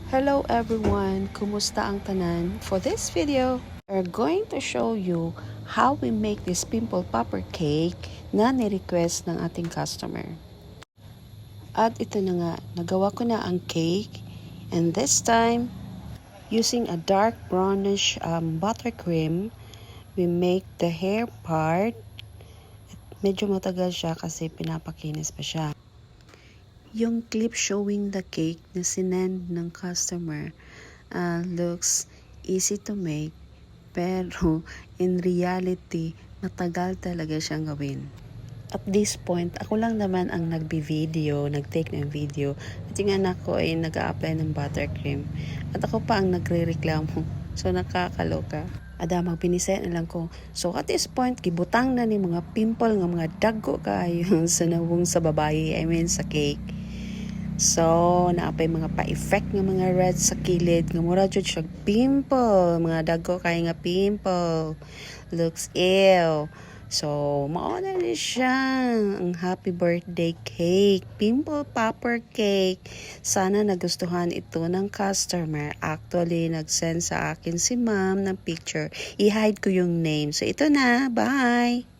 Hello everyone! Kumusta ang tanan? For this video, we're going to show you how we make this pimple popper cake na ni-request ng ating customer. At ito na nga, nagawa ko na ang cake, and this time, using a dark brownish buttercream, we make the hair part. Medyo matagal siya kasi pinapakinis pa siya. Yung clip showing the cake na sinend ng customer looks easy to make, pero in reality, matagal talaga siyang gawin. At this point, ako lang naman ang nag-take ng video. At yung anak ko ay nag-a-apply ng buttercream. At ako pa ang nagre-reklamo. So, nakakaloka. Ada, magpinisay na lang ko. So, at this point, gibutang na ni mga pimple nga mga daggo kayo sa nawong sa babae, sa cake. So, naapay mga pa-effect ng mga red sa kilid. Nga mura jud siya pimple. Mga dagko kay nga pimple. Looks ill. So, mauna na siya ang happy birthday cake. Pimple popper cake. Sana nagustuhan ito ng customer. Actually, nag-send sa akin si ma'am ng picture. I-hide ko yung name. So, ito na. Bye!